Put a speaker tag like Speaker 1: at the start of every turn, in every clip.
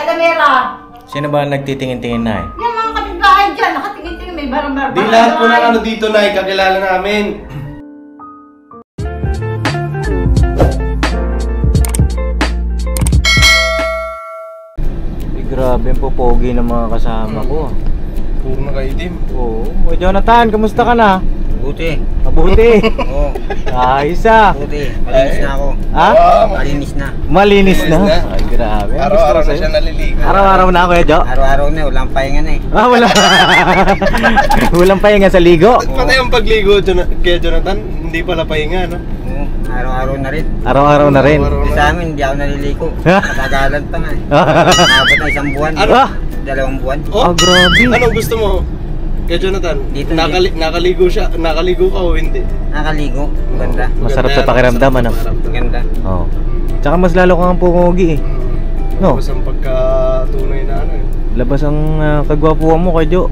Speaker 1: Alamera.
Speaker 2: Sino ba nagtitingin-tingin na eh?
Speaker 1: Yung mga kapitbahay dyan, nakatingin-tingin, may barang-barang.
Speaker 3: Di lahat po ng ano dito na kakilala namin.
Speaker 2: Grabe ang popogi ng mga kasama ko.
Speaker 3: Puro nakaitim.
Speaker 2: Oo. O Jonathan, kamusta ka na?
Speaker 4: Buti.
Speaker 2: Mabuti.
Speaker 4: Oo.
Speaker 2: Ayos ah.
Speaker 4: Buti. Malinis na ako.
Speaker 2: Ha?
Speaker 4: Malinis na.
Speaker 2: Malinis na?
Speaker 3: Malinis na.
Speaker 2: Ay, grabe.
Speaker 3: Araw-araw na siya naliligo.
Speaker 2: Araw-araw na, Kuya Jo?
Speaker 4: Araw-araw na, walang pahinga na eh.
Speaker 2: Ah, wala. Walang pahinga sa ligo?
Speaker 3: Patay ang pagligo kaya Jonathan, hindi pala pahinga, no?
Speaker 4: Oo. Araw-araw na rin.
Speaker 2: Araw-araw na rin.
Speaker 4: Sa amin, hindi ako naliligo. Matagalan pa nga eh. Nakabot na isang buwan.
Speaker 3: Ano?
Speaker 4: 2 buwan.
Speaker 3: Oh,
Speaker 2: grabe.
Speaker 3: Anong gusto mo? Kaya Jonathan,
Speaker 4: Dito,
Speaker 3: nakaligo siya, nakaligo ka o hindi?
Speaker 4: Nakaligo. Maganda.
Speaker 2: Masarap
Speaker 3: Maganda
Speaker 2: sa
Speaker 3: yan,
Speaker 2: pakiramdam,
Speaker 3: masarap
Speaker 2: ano?
Speaker 3: sa pakiramdam.
Speaker 4: Maganda.
Speaker 2: Oo. Tsaka mas lalo kang pumogi eh. No?
Speaker 3: Tapos ang pagkatunay na ano eh.
Speaker 2: Labas ang kagwapuan mo, Kuya Jo.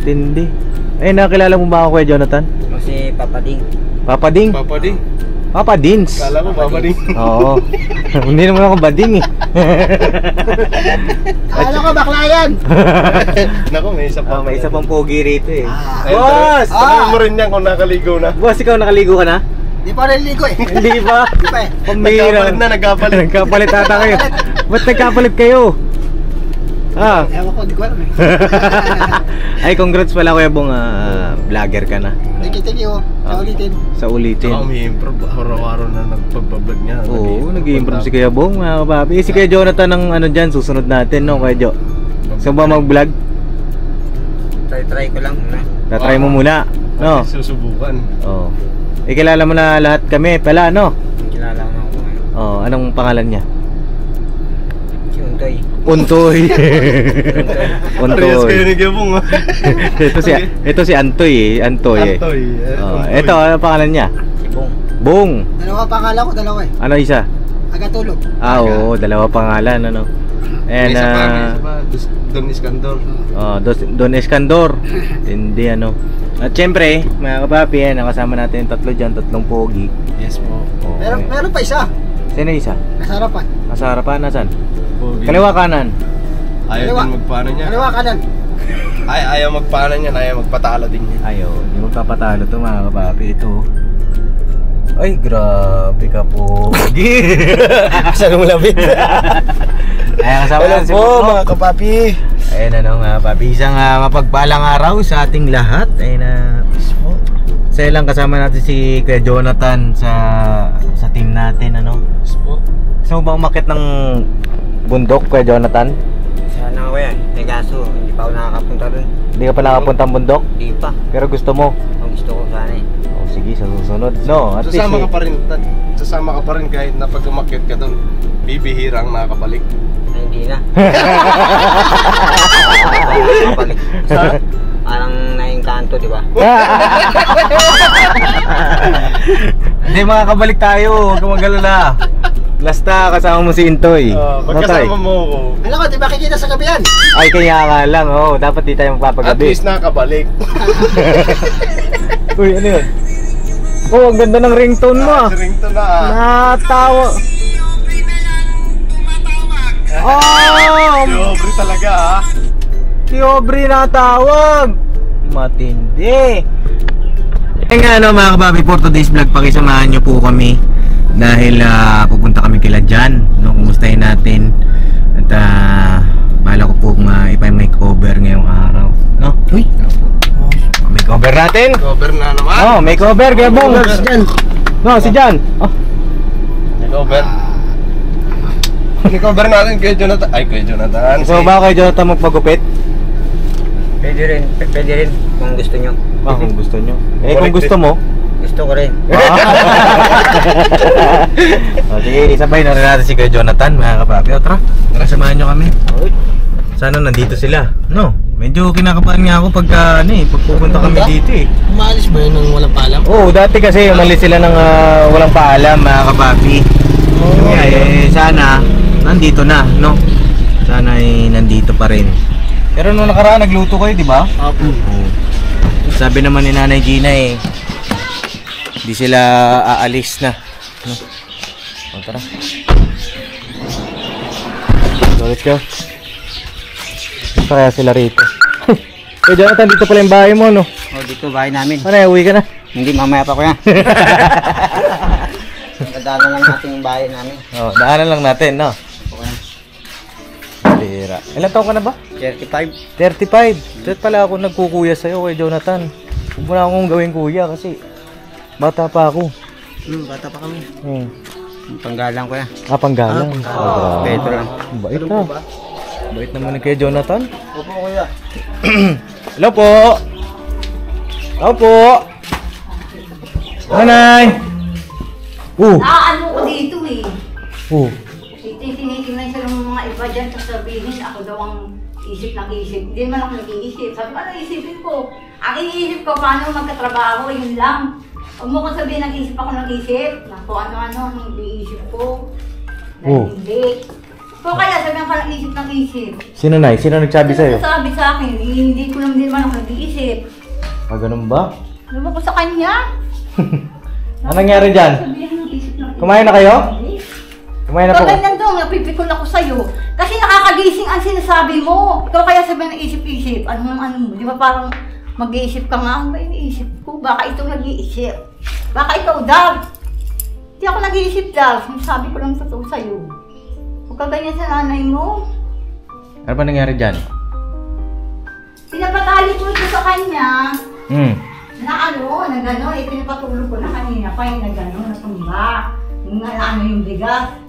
Speaker 2: Tindi. Eh, nakilala mo ba ako, Kuya Jonathan?
Speaker 4: Ako si Papa Ding.
Speaker 2: Papa Ding?
Speaker 3: Papa Ding.
Speaker 2: Papa Dins.
Speaker 3: Kala ko Papa Ding.
Speaker 2: Oo. Hindi naman ako bading eh.
Speaker 4: Ano ka, bakla yan?
Speaker 3: Naku, may isa pa.
Speaker 2: May isa pang pogi rito eh.
Speaker 3: Boss!
Speaker 2: Boss!
Speaker 3: Tanong mo rin yan kung nakaligo na.
Speaker 2: Boss, ikaw nakaligo ka na?
Speaker 4: Di pa naliligo eh.
Speaker 2: Hindi pa?
Speaker 4: Di pa eh.
Speaker 3: Nagkapalit na, nagkapalit.
Speaker 2: Nagkapalit ata kayo. Ba't nagkapalit kayo? Ah.
Speaker 4: Ewan ko, di ko alam eh.
Speaker 2: Ay, congrats pala Kuya Bong, vlogger ka na.
Speaker 4: Thank you. Sa ulitin.
Speaker 2: Sa ulitin.
Speaker 3: Saka umi-improve. Araw-araw na nagpag-vlog niya.
Speaker 2: Oo, nag-i-improve si Kuya Bong, mga kapapi. Si Kuya Jonathan ang ano dyan, susunod natin, no, Kuya Jo? Saan ba mag-vlog?
Speaker 4: Try ko lang.
Speaker 2: Tatry mo muna, no?
Speaker 3: Susubukan.
Speaker 2: Oo. Kilala mo na lahat kami pala, no?
Speaker 4: Kilala ko na ako ngayon.
Speaker 2: Oo, anong pangalan niya?
Speaker 4: Si Untoy.
Speaker 2: Untoy.
Speaker 3: Parehas kayo
Speaker 2: Untoy.
Speaker 3: ni Gabong.
Speaker 2: Ito si Antoy eh. Antoy eh.
Speaker 3: Antoy.
Speaker 2: Ito, ano pangalan niya?
Speaker 4: Si Bong.
Speaker 2: Bong.
Speaker 4: Dalawa pangalan ko, dalawa eh.
Speaker 2: Ano isa?
Speaker 4: Agatulog.
Speaker 2: Oo, dalawa pangalan, ano? And,
Speaker 3: May isa pa. Don Iskandor.
Speaker 2: Don Escandor. Hindi, ano? At syempre, mga kapapi, nakasama natin yung tatlo dyan, tatlong pogi.
Speaker 3: Yes po.
Speaker 4: Meron pa isa.
Speaker 2: Sino isa?
Speaker 4: Nasa harapan.
Speaker 2: Nasa harapan, nasan?
Speaker 3: Pogi.
Speaker 2: Kaliwa kanan.
Speaker 3: Ayaw din magpaano niya.
Speaker 4: Kaliwa kanan.
Speaker 3: Ayaw magpaano niya. Ayaw magpatalo din niya.
Speaker 2: Ayaw, hindi magpapatalo to mga kapapi. Ito. Ay, grabe ka pogi.
Speaker 3: Saan mo labit?
Speaker 2: Ayan, kasama natin si Bong.
Speaker 3: mga kapapi.
Speaker 2: Ayun, ano nga papi, isang mapagpalang araw sa ating lahat. Ayun na, po. Sa lang kasama natin si Kuya Jonathan sa team natin, ano.
Speaker 3: Po.
Speaker 2: Gusto mo ba umakyat ng bundok, Kuya Jonathan?
Speaker 4: Sana ako yan. Eh kaso, hindi pa ako nakakapunta dun.
Speaker 2: Hindi ka pa nakapuntang bundok?
Speaker 4: Hindi pa.
Speaker 2: Pero gusto mo?
Speaker 4: Ang gusto ko sana eh.
Speaker 2: Oh, sige, sa susunod. No, at least
Speaker 3: Sasama ka pa rin. Sasama ka pa rin kahit na pag umakyat ka doon. Bibihira ang nakakabalik.
Speaker 4: Ay, hindi na. Kapalik. Parang naingkanto, di ba?
Speaker 2: Hindi, makakabalik tayo. Huwag ka magalala. Lasta, kasama mo si Intoy.
Speaker 3: Pag kasama mo ako,
Speaker 4: Alam ko, di ba kikita sa gabi yan?
Speaker 2: Ay, kaya nga lang. Oh, dapat di tayo
Speaker 3: at
Speaker 2: magpapagabi.
Speaker 3: least nakakabalik.
Speaker 2: Uy, ano yun? Oh, ang ganda ng ringtone mo ah.
Speaker 3: Ringtone na
Speaker 2: Natawa. Oh!
Speaker 3: Dobre talaga ah.
Speaker 2: Si Aubrey natawag. Matindi. Eh nga ano mga kababi, for today's vlog, pakisamahan nyo po kami. Dahil pupunta kami kila Jan, no? Kumustahin natin. At bahala ko pong ipa-makeover ngayong araw, no? Uy! Makeover natin.
Speaker 3: Cover na naman.
Speaker 2: Oh, makeover kaya Bong.
Speaker 4: Si Jan.
Speaker 2: No, si Jan. Oh.
Speaker 3: Cover. Cover natin kay Jonathan. Ay, kay Jonathan.
Speaker 2: So ba kayo Jonathan magpagupit?
Speaker 4: Pwede rin kung gusto nyo.
Speaker 2: Kung gusto nyo. Eh kung gusto mo.
Speaker 4: Gusto ko rin.
Speaker 2: Sige, isabay na rin natin si Kuya Jonathan, mga kapapi. O tara, samahan nyo kami. Sana nandito sila. No, medyo kinakabahan nga ako pagka pagpupunta kami dito eh.
Speaker 4: Umalis ba yun ng walang paalam?
Speaker 2: Oo, dati kasi umalis sila ng walang paalam, mga kapapi. Kaya sana nandito na, no? Sana ay nandito pa rin. Pero nung nakaraan nagluto kayo, di ba?
Speaker 4: Opo.
Speaker 2: Sabi naman ni Nanay Gina hindi sila aalis na, no? O tara. So, let's go. Saan kaya sila rito? Eh, Jonathan, dito pala yung bahay mo, no?
Speaker 4: Oh, dito bahay namin.
Speaker 2: Ano, uwi ka na?
Speaker 4: Hindi, mamaya pa ko yan. Dadaanan lang natin yung bahay namin.
Speaker 2: Oh, daanan lang natin, no?
Speaker 4: Okay.
Speaker 2: Tira. Ilan taon ka na ba?
Speaker 4: 35.
Speaker 2: 35. Dito pala ako nagkukuya sa'yo kay Jonathan. Huwag mo na akong gawin kuya kasi bata pa ako.
Speaker 4: Bata pa kami.
Speaker 2: Panggalang
Speaker 4: ko yan.
Speaker 2: Ah, panggalang.
Speaker 4: Petro.
Speaker 2: Bait na. Bait naman kay Jonathan.
Speaker 3: Opo, kuya.
Speaker 2: Hello po. Hello po. Nanay.
Speaker 1: Naano ko dito eh. Tinitingnan siya ng mga iba dyan sa sabihin, ako daw ang isip ng isip. Hindi naman ako nag-iisip. Sabi ko, ano isipin ko? Ang iniisip ko, paano magkatrabaho, yun lang. Huwag mo kong sabihin, nag-isip ako ng isip. Naku, ano-ano, ang iisip ko. Dahil hindi. So kaya sabihan ka ng isip ng isip.
Speaker 2: Sino, Nay? Sino nagsabi sa'yo?
Speaker 1: Sabi sa akin, hindi ko naman ako nag-iisip.
Speaker 2: Ah, ganun ba?
Speaker 1: Alam ko sa kanya.
Speaker 2: Anong nangyari dyan?
Speaker 1: Sabihan ng isip ng isip.
Speaker 2: Kumain na kayo? Kumain na po.
Speaker 1: So ganyan doon, napipikon ako sa'yo. Kasi nakakagising ang sinasabi mo. Ikaw kaya sabihan ng isip-isip. Ano mo? Di ba parang mag-iisip ka nga? Ano ba iniisip ko? Baka ito nag-iisip. Baka ikaw daw. Hindi ako nag-iisip daw. Sinasabi ko lang totoo sa'yo. Huwag ka ganyan sa nanay mo.
Speaker 2: Ano ba nangyari dyan?
Speaker 1: Pinapatali ko ito sa kanya. Na gano'n, pinapatulog ko na kanina pa yung na gano'n, natumba. Yung yung bigas.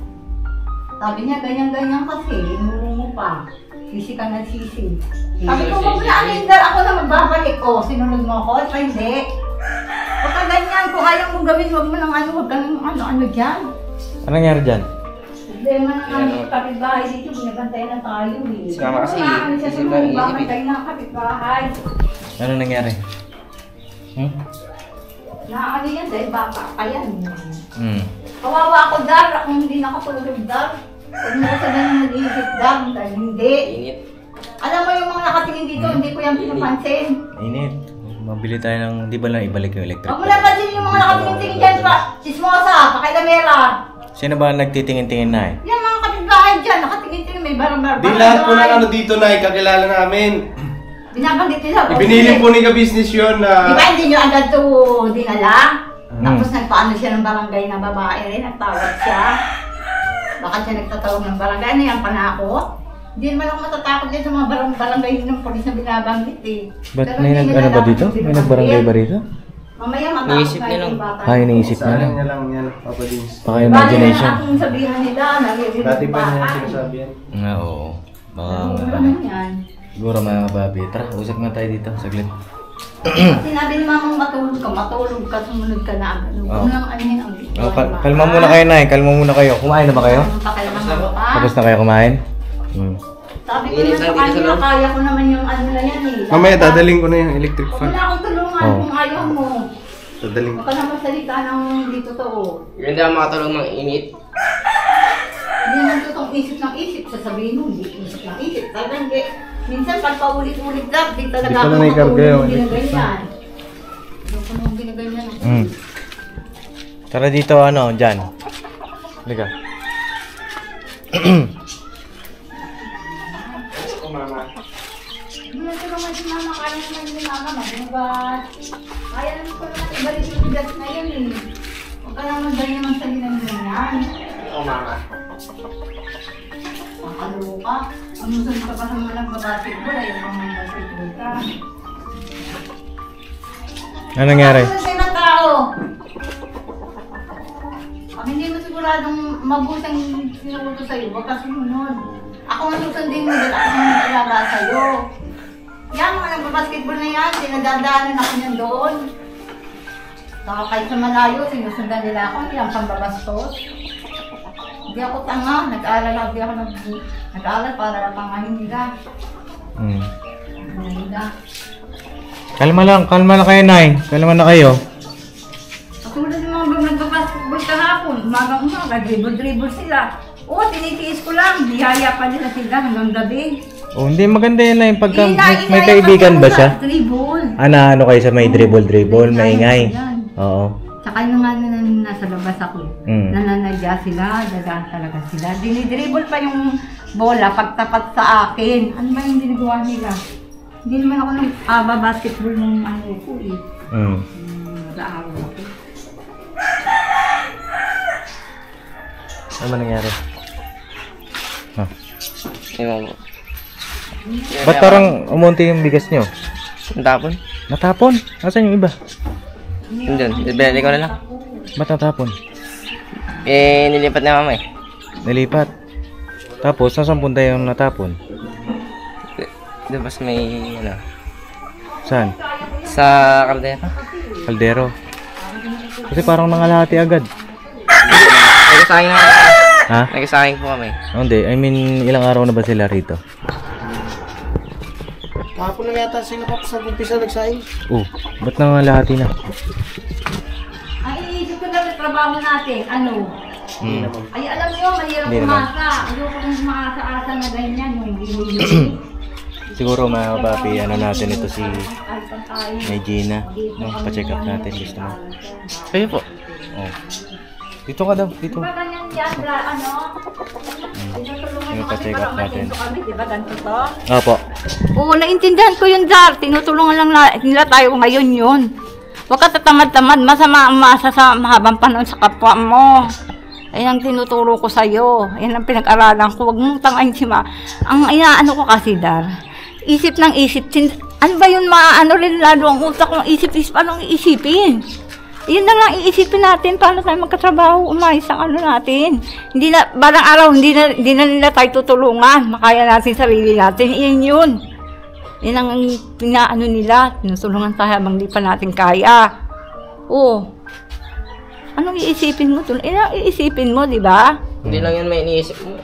Speaker 1: Sabi niya, ganyan-ganyan kasi, inumo mo pa. Sisi ka na sisi. Sabi ko, wag mo na anindar, ako na magbabalik ko. Sinunod mo ako, at hindi. Huwag ka ganyan, kung ayaw mong gawin, wag mo nang huwag ka nang ano dyan.
Speaker 2: Ano nangyari dyan?
Speaker 1: Problema na kami kapitbahay dito, binabantayan na tayo eh.
Speaker 4: Sama kasi,
Speaker 1: siya sa mga babantay na kapitbahay.
Speaker 2: Ano nangyari?
Speaker 1: Ano yan dahil baka pa yan.
Speaker 2: Kawawa
Speaker 1: ako dar, kung hindi nakatulog dar. Huwag mo ka sabihin na nag-iisip dar, dahil hindi.
Speaker 4: Init.
Speaker 1: Alam mo yung mga nakatingin dito, hindi ko yan pinapansin.
Speaker 2: Init. Mabili tayo ng, di ba lang ibalik yung electric?
Speaker 1: Huwag mo na pansin yung mga nakatingin-tingin dyan pa. Chismosa, pakailamera.
Speaker 2: Sino ba nagtitingin-tingin na
Speaker 1: Yan mga kapitbahay dyan, nakatingin-tingin, may barang-barang.
Speaker 3: Di lahat po ng ano dito na kakilala namin.
Speaker 1: Binabanggit nila.
Speaker 3: Ibinili po ni ka-business yun na...
Speaker 1: Di ba hindi nyo agad ito dinala? Tapos nagpaano siya ng barangay na babae rin, nagtawag siya. Baka siya nagtatawag ng barangay. Ano yan, panakot? Hindi naman ako matatakot din sa mga barangay ng polis na binabanggit eh.
Speaker 2: Ba't may nag-ano ba dito? May nag-barangay ba rito?
Speaker 1: Mamaya matakot
Speaker 4: Iniisip niya lang.
Speaker 2: Ah, iniisip niya lang.
Speaker 3: Sayang niya lang yan, Papa Dins.
Speaker 2: Baka imagination.
Speaker 1: Bali na akong sabihan nila, naririnig
Speaker 3: Dati pa niya
Speaker 1: pa.
Speaker 3: sinasabi yan.
Speaker 2: Nga, oo. Baka
Speaker 1: Ano
Speaker 2: ano.
Speaker 1: naman yan?
Speaker 2: Siguro mga kababi. Tara, usap nga tayo dito. Saglit.
Speaker 1: Sinabi ni mamang matulog ka, sumunod ka na agad. Huwag lang anin ang gusto.
Speaker 2: Oh, kalma muna kayo, Nay. Kalma muna kayo. Kumain na ba kayo? Tapos na kayo kumain?
Speaker 1: Sabi ko na sa kanya, kaya ko naman yung ano na yan eh.
Speaker 3: Mamaya dadaling ko na yung electric
Speaker 1: Huwag
Speaker 3: fan.
Speaker 1: na akong tulungan kung ayaw mo.
Speaker 3: Dadaling.
Speaker 1: Huwag ka na magsalita ng dito to.
Speaker 4: Hindi ako makatulog ng init.
Speaker 1: Hindi naman totoong isip ng isip. Sasabihin mo, hindi isip ng isip. Talagang minsan pag paulit-ulit lang, di talaga
Speaker 3: Di
Speaker 1: ako
Speaker 3: pala naikarga
Speaker 1: makatulog
Speaker 3: yung
Speaker 1: ginaganyan. Hindi ko nung ginaganyan.
Speaker 2: Tara dito, ano, dyan. Liga.
Speaker 1: Hindi na naman si mama, kaya naman si mama, mabugat. Kaya naman ko naman ibalik yung bigas na yun eh. Huwag ka naman ganyan ang salinan mo yan.
Speaker 4: Oo, mama.
Speaker 1: Makaluka. Ang musun ka pa sa mga nagbabasketball, ayaw kang mag-basketball ka.
Speaker 2: Ano nangyari?
Speaker 1: Ano sa'yo ng tao? Pag hindi mo siguradong mabusang sinukuto sa'yo, huwag ka sumunod. Ako ang susundin mo dahil ako ang nagkilala sa'yo. Yan, mga nagbabasketball na yan, sinadadaanan ako niyan doon. Saka kahit sa malayo, sinusundan nila ako, hindi lang pambabastos. Hindi ako tanga, nag-aaral ako nag-aaral para lang pangahin nila.
Speaker 2: Kalma na kayo, Nay. Kalma na kayo.
Speaker 1: Katulad yung mga nagbabasketball kahapon, umaga, dribble sila. Oo, tinitiis ko lang, biyaya pa nila sila hanggang gabi.
Speaker 2: Oh, hindi maganda yan, Nay. Pagka
Speaker 1: Inaya
Speaker 2: may kaibigan ba siya?
Speaker 1: Dribble.
Speaker 2: Ano kayo sa may dribble, maingay. Oo.
Speaker 1: Saka yung nga na nasa labas ako, nananadya sila, dagaan talaga sila. Dinidribble pa yung bola pagtapat sa akin. Ano ba yung ginagawa nila? Hindi naman ako basketball ng ano ko eh. Nag-aaral ako.
Speaker 2: Ano ba nangyari?
Speaker 4: Ewan mo.
Speaker 2: Ba't parang umunti yung bigas nyo?
Speaker 4: Natapon?
Speaker 2: Natapon? Nasaan yung iba?
Speaker 4: Yun, ibalik ko na lang.
Speaker 2: Ba't natapon?
Speaker 4: Nilipat na mama eh.
Speaker 2: Nalipat. Tapos, nasaan punta yung natapon?
Speaker 4: Doon pas may, ano,
Speaker 2: Saan?
Speaker 4: sa kaldera.
Speaker 2: Kaldero. Kasi parang nangalahati agad.
Speaker 4: Nagkasayang na.
Speaker 2: Ha?
Speaker 4: Nagkasayang po kami.
Speaker 2: Hindi, I mean, ilang araw na ba sila rito?
Speaker 3: Kahapon na yata sila pa sa umpisa nagsaing.
Speaker 2: Ba't nangalahati na?
Speaker 1: Ay, ito na yung trabaho natin. Ano? Ay, alam nyo, mahirap
Speaker 2: Hindi naman.
Speaker 1: kumasa. Ayoko kung makasa-asa na ganyan. Hindi.
Speaker 2: Siguro mga kapapi, ano natin ito si May Gina. No, pa-check up natin. Gusto mo?
Speaker 4: Kayo po.
Speaker 2: Oh. Dito ka daw, dito.
Speaker 1: Diba ganyan yan, ano?
Speaker 2: Yung pa-check up natin.
Speaker 1: Diba ganito to?
Speaker 2: Opo.
Speaker 1: Oo, naintindihan ko yun, Dar. Tinutulungan lang nila tayo ngayon yun. Huwag ka tatamad-tamad. Masama ang masa sa mahabang panahon sa kapwa mo. Ayan ang tinuturo ko sa'yo. Ayan ang pinag-aralan ko. Huwag mong tangayin si Ma. Ang inaano ko kasi, Dar. Isip ng isip. Ano ba yun, maano rin lalo ang utak kong isip-isip. Anong iisipin? Yun na lang iisipin natin. Paano tayo magkatrabaho, umayos ang ano natin. Hindi na, balang araw, hindi na nila tayo tutulungan. Makaya natin sarili natin. Iyan yun. Yan ang pinaano nila. Tinutulungan tayo habang di pa natin kaya. Oo. Anong iisipin mo? Iisipin mo, di ba?
Speaker 4: Hindi lang yun may iniisip mo.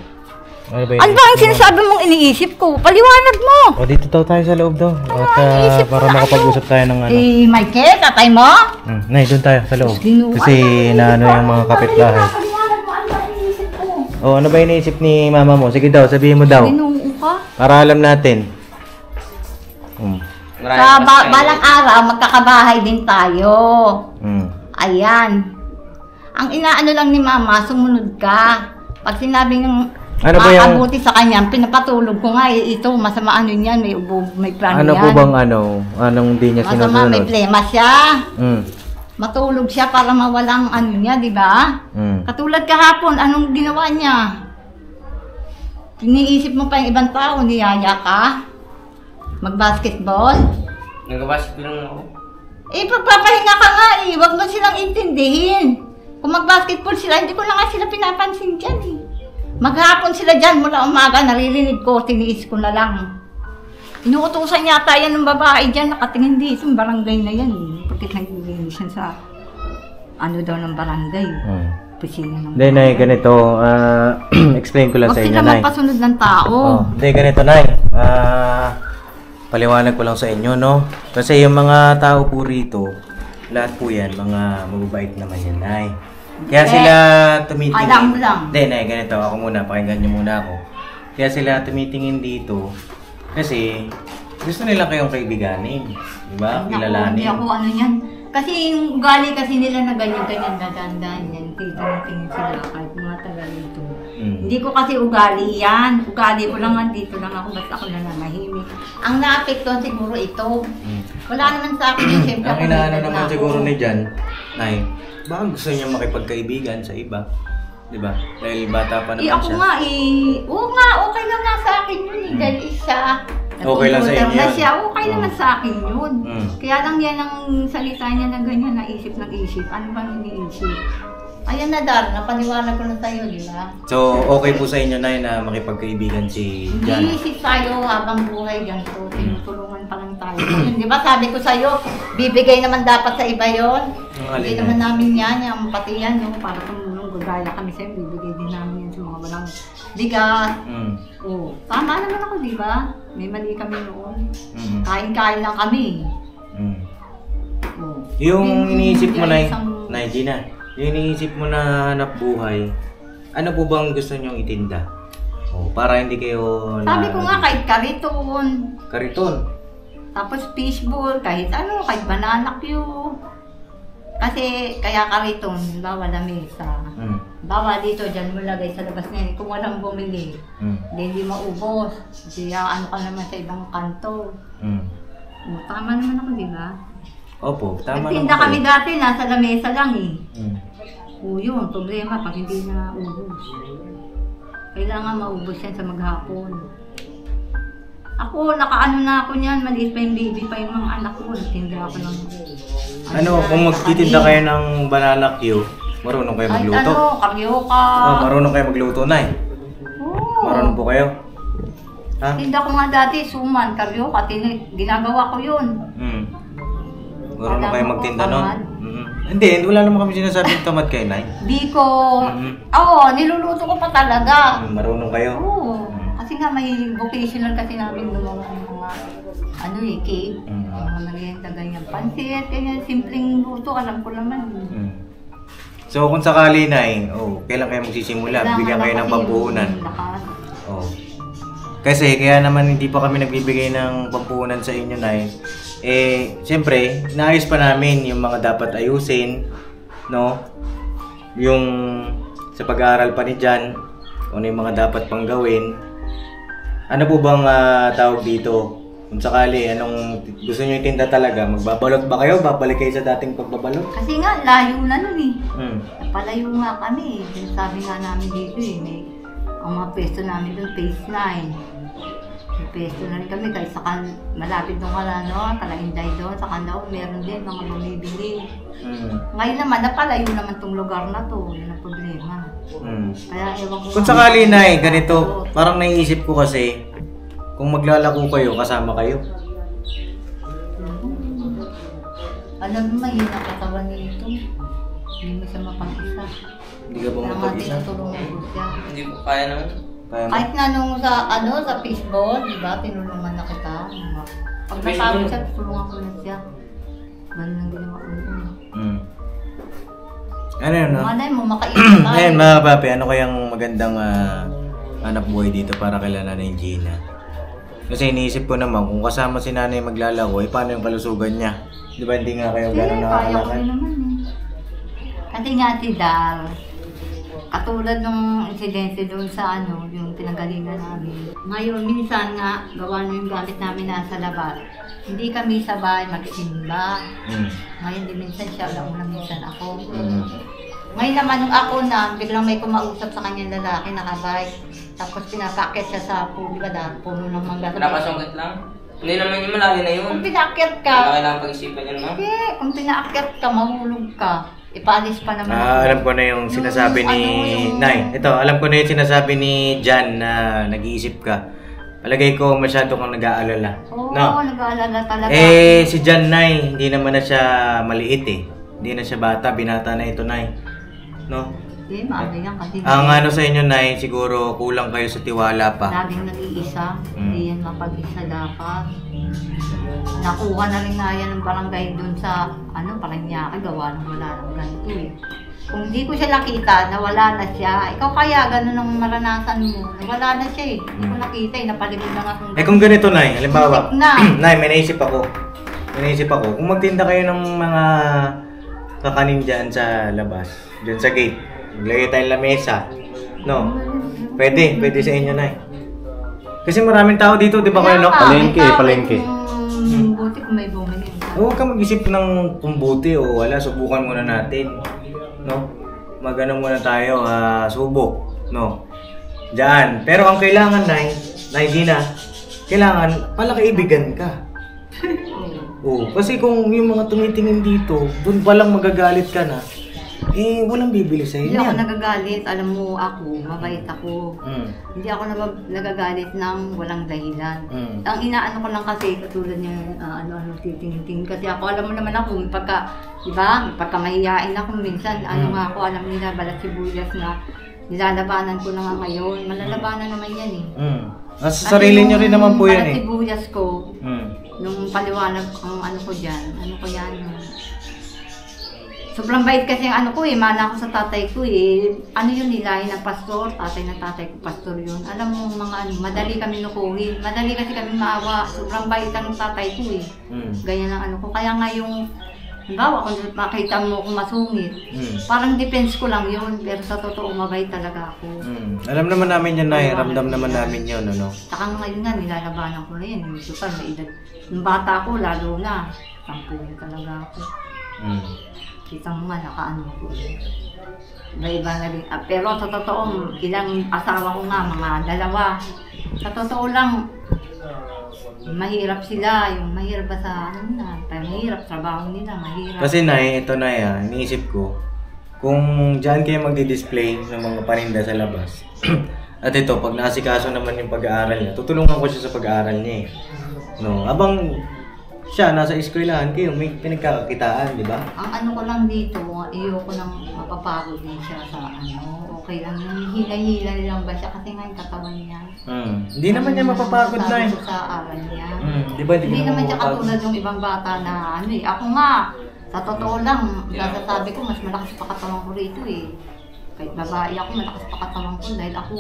Speaker 2: Ano ba
Speaker 1: Ano ba ang sinasabi mong iniisip ko? Paliwanag mo!
Speaker 2: O, dito daw tayo sa loob daw. At
Speaker 1: iniisip ko
Speaker 2: para
Speaker 1: na
Speaker 2: makapag-usap tayo ng ano.
Speaker 1: Michael, tatay mo?
Speaker 2: Nay, doon tayo sa loob.
Speaker 1: Ginuwa.
Speaker 2: Kasi naano yung mga kapitbahay.
Speaker 1: Paliwanag mo, ano ba iniisip ko?
Speaker 2: O, ano ba iniisip ni mama mo? Sige daw, sabihin mo daw.
Speaker 1: Ginuo ka?
Speaker 2: Para alam natin.
Speaker 1: Sa balang araw, magkakabahay din tayo. Ayan. Ang inaano lang ni mama, sumunod ka. Pag sinabing
Speaker 2: Ano ba yung-
Speaker 1: makakabuti sa kanya, pinapatulog ko nga, ito, masama ano yan, may plano
Speaker 2: Ano
Speaker 1: yan.
Speaker 2: po bang ano? Anong di niya
Speaker 1: Masama, may
Speaker 2: sinusunod?
Speaker 1: plema siya.
Speaker 2: Mm.
Speaker 1: Matulog siya para mawalang ano niya, di ba?
Speaker 2: Mm.
Speaker 1: Katulad kahapon, anong ginawa niya? Iniisip mo pa yung ibang tao, niyaya ka? Mag-basketball?
Speaker 4: Nag-basketball lang ako.
Speaker 1: Eh, pagpapahinga ka nga eh. Huwag mo silang intindihin. Kung mag-basketball sila, hindi ko na nga sila pinapansin dyan eh. Maghapon sila dyan mula umaga, naririnig ko, tiniis ko na lang. Inuutusan yata yan ng babae dyan, nakatingin dito, yung barangay na yan eh. Pagkat naglilinis yan sa ano daw ng barangay. Pisina ng
Speaker 2: Hindi, Nay, ganito. Explain ko lang
Speaker 1: Huwag
Speaker 2: sa inyo,
Speaker 1: sila
Speaker 2: Nay.
Speaker 1: magpasunod ng tao.
Speaker 2: Hindi, ganito, Nay. Paliwanag ko lang sa inyo, no? Kasi yung mga tao po rito, lahat po yan, mga mababait naman yan, Nay. Kaya sila tumitingin.
Speaker 1: Alam mo lang.
Speaker 2: Hindi, Nay, ganito. Ako muna, pakinggan niyo muna ako. Kaya sila tumitingin dito kasi gusto nila kayong kaibiganin. Diba? Kilalanin.
Speaker 1: Hindi ako ano yan. Kasi yung ugali kasi nila na ganyan-ganyan, dadaan-daan yan. Tingin sila kahit mga taga rito. Hindi ko kasi ugali yan. Ugali ko lang dito lang ako, basta ako nananahimik. Ang naapektuhan siguro ito. Wala naman sa akin yung siyempre.
Speaker 2: Ang inaano naman siguro ni Jan, Nay, baka gusto niya makipagkaibigan sa iba. Diba? Dahil bata pa naman
Speaker 1: Ako
Speaker 2: siya.
Speaker 1: nga oo nga, okay lang nga sa akin yun eh. Dahil isa.
Speaker 2: Okay lang sa inyo
Speaker 1: na
Speaker 2: yun?
Speaker 1: siya, okay naman sa akin yun. Kaya lang yan ang salita niya na ganyan, naisip ng isip. Ano ba iniisip? Ayan na, Dar, napaniwala ko na sa'yo, di ba?
Speaker 2: So, okay po sa inyo, Nay, na makipagkaibigan si Jan?
Speaker 1: Iisip tayo habang buhay ganito, tinutulungan pa lang tayo. Yun, di ba sabi ko sa'yo, bibigay naman dapat sa iba yon. Hindi naman namin yan, yung pati yan, no, para tumulong, gagaya kami sa'yo, bibigay din namin yan sa mga walang bigat. Oo, tama naman ako, di ba? May mali kami noon. Kain-kain lang kami. Oo.
Speaker 2: Yung iniisip mo, Nay,
Speaker 1: Isang-
Speaker 2: Nay Gina, yung iniisip mo na hanap buhay, ano po bang gusto niyong itinda? Para hindi kayo
Speaker 1: Sabi ko nga, kahit kariton,
Speaker 2: Kariton.
Speaker 1: tapos fishball, kahit ano, kahit banana cue. Kasi, kaya kariton, bawa lamesa. Bawa dito, dyan mo lagay sa labas na yun. Kung walang bumili, hindi maubos. Kasi ano ka naman sa ibang kanto. Tama naman ako, di ba?
Speaker 2: Opo, tama naman.
Speaker 1: Nagtinda kami dati, nasa lamesa lang eh. Yun, problema pag hindi na ubos. Kailangan maubos yan sa maghapon. Ako, nakaano na ako niyan, maliit pa yung baby pa yung mga anak ko. Nagtinda ako ng...
Speaker 2: Kung magtitinda kayo ng banana Q, marunong kayo magluto?
Speaker 1: Ay, karyoka.
Speaker 2: Marunong kayo magluto, Nay?
Speaker 1: Oo.
Speaker 2: Marunong po kayo? Ha?
Speaker 1: Tinda ko nga dati, suman, karyoka, ginagawa ko yun.
Speaker 2: Marunong kayo magtinda nun? Hindi, wala naman kami sinasabing tamad kayo, Nay.
Speaker 1: Biko. Oo, niluluto ko pa talaga.
Speaker 2: Marunong kayo?
Speaker 1: Oo. Kasi nga may vocational kasi namin gumawa ng mga cake. Mga merienda, ganyan. Pansit, ganyan. Simpleng luto, alam ko naman.
Speaker 2: So kung sakali, Nay, kailan kayo magsisimula? Bigyan kayo ng pampuhunan. Kasi kaya naman hindi pa kami nagbibigay ng pampuhunan sa inyo, Nay. Siyempre, naayos pa namin yung mga dapat ayusin, no? Yung sa pag-aaral pa ni Jan, kung ano yung mga dapat pang gawin. Ano po bang tawag dito? Kung sakali, anong gusto nyo itinda talaga? Magbabalot ba kayo? Babalik kayo sa dating pagbabalot?
Speaker 1: Kasi nga, layo na nun eh. Napalayo nga kami eh. Sabi nga namin dito eh, ang mga pwesto namin doon, phase 9. May pwesto na rin kami kahit sa malapit doon Kalainday doon, sa Kandaw, meron din mga bumibili. Ngayon naman, napalayo naman tong lugar na to. Yun ang problema. Kaya ewan ko.
Speaker 2: Kung sakali, Nay, ganito, parang naiisip ko kasi, kung maglalako kayo, kasama kayo.
Speaker 1: Alam mo, mahina katawan nito. Hindi mo siya mapag-isa.
Speaker 2: Hindi ka ba mapag-isa?
Speaker 1: Tinutulungan ko siya.
Speaker 4: Hindi ko kaya naman.
Speaker 1: Kahit na nung sa fishball, di ba, tinulungan na kita. Pag napagod siya, tutulungan ko na siya. Ganun ang ginawa ko.
Speaker 2: Ano yun, no?
Speaker 1: Malay mo, makaisip tayo.
Speaker 2: Ngayon, mga papi, ano kayang magandang hanap buhay dito para kay Nanay Gina? Kasi iniisip ko naman, kung kasama si Nanay maglalako, paano yung kalusugan niya? Di ba hindi nga kayo gano'n
Speaker 1: nakakalakan? Kaya ko
Speaker 2: nakakalakad?
Speaker 1: rin naman eh. Kasi nga si Dar, katulad ng insidente doon sa yung pinagalingan namin. Ngayon, minsan nga, gawa na yung gamit namin nasa labas. Hindi kami sabay magsimba. Ngayon, di minsan siya, alam minsan ako. Ngayon naman, nung ako na, biglang may kumausap sa kanyang lalaki, nakabike. Tapos pinapakit siya sa puno ng mangga.
Speaker 4: Napasungkit lang? Hindi naman yung malaki na yun.
Speaker 1: Kung pinakit ka,
Speaker 4: kailangan pag-isipan yun, ma'am?
Speaker 1: okay, kung pinakit ka, mahulog ka. Ipalis pa naman.
Speaker 2: Alam ko na yung sinasabi ni Nay. Ito, alam ko na yung sinasabi ni Jan na nag-iisip ka. Palagay ko masyado kang nag-aalala.
Speaker 1: Oo,
Speaker 2: no?
Speaker 1: nag-aalala talaga.
Speaker 2: Si Jan, Nay, hindi naman na siya maliit eh. Hindi na siya bata, binata na ito, Nay. No?
Speaker 1: Hindi, maaga yan kasi.
Speaker 2: Ang sa inyo, Nay, siguro kulang kayo sa tiwala pa.
Speaker 1: Laging nag-iisa, hindi yan mapag-isa dapat. Nakuha na rin nga yan ng barangay dun sa, Paranaque, gawa ng wala ng ganito eh. Kung hindi ko siya nakita, nawala na siya. Ikaw kaya, ganun ang maranasan mo. Nawala na siya eh. Hindi ko nakita eh, napaligid lang akong...
Speaker 2: Kung ganito, Nay, halimbawa,
Speaker 1: na.
Speaker 2: Nay, may naisip ako. Kung magtinda kayo ng mga kakanin dyan sa labas, dyan sa gate, maglagay tayong lamesa, no? Pwede sa inyo, Nay. Kasi maraming tao dito, di ba kayo, no?
Speaker 3: Palengke.
Speaker 1: Buti kung may bumili.
Speaker 2: Huwag ka mag-isip ng kung buti o wala, subukan muna natin, no? Mag-ano muna tayo, subok, no? Diyan. Pero ang kailangan, Nay Gina, kailangan palakaibigan ka. Kasi kung yung mga tumitingin dito, doon palang magagalit ka na, walang bibili sa'yo.
Speaker 1: Hindi ako nagagalit. Alam mo ako, mabait ako. Hindi ako nagagalit ng walang dahilan. Ang inaano ko lang kasi, katulad yung titingin-tingin. Kasi ako, alam mo naman ako, pagka mahihain ako, minsan, nga ako, alam nila, balat sibuyas na, nilalabanan ko na nga ngayon. Malalabanan naman yan eh.
Speaker 2: Sa sarili nyo rin naman po yan eh.
Speaker 1: Balat sibuyas ko, nung paliwanag ang ko dyan, sobrang bait kasi ang mana ko sa tatay ko eh. Yun nilahin ng pastor, tatay ng tatay ko, pastor yun. Alam mo mga madali kami nukuhin. Madali kasi kami maawa. Sobrang bait ang tatay ko eh. Ganyan ang ko. Kaya nga yung Halimbawa, kung makita mo kung masungit, parang defense ko lang yun, pero sa totoo, mabait talaga ako.
Speaker 2: Alam naman namin yan, Nay. Ramdam naman namin yun, ano?
Speaker 1: Saka ngayon nga, nilalabanan ko na yun. Ito pa, may edad. Yung bata ko, lalo na. Sampuhin talaga ako. Kitang nga, nakaano ko. Iba-iba na rin. Pero sa totoo, ilang asawa ko nga, mga dalawa. Sa totoo lang, mahirap sila. Yung mahirap ba sa ano na, mahirap, trabaho nila, mahirap.
Speaker 2: Kasi Nay, ito Nay, iniisip ko, kung dyan kayo magdi-display ng mga paninda sa labas, at ito, pag naasikaso naman yung pag-aaral niya, tutulungan ko siya sa pag-aaral niya eh. No, abang siya, nasa eskwelahan kayo, may pinagkakakitaan, di ba?
Speaker 1: Ang ano ko lang dito, ayoko nang mapapagod din siya sa ano, okay lang, hila-hila lang ba siya kasi nga yung katawan niya.
Speaker 2: Hindi naman niya mapapagod na eh.
Speaker 1: Sa aral niya.
Speaker 2: Di ba,
Speaker 1: Hindi naman siya katulad ng ibang bata na ano eh. Ako nga, sa totoo lang, nasasabi ko, mas malakas pa katawan ko rito eh. Kahit babae ako, malakas pa katawan ko dahil ako,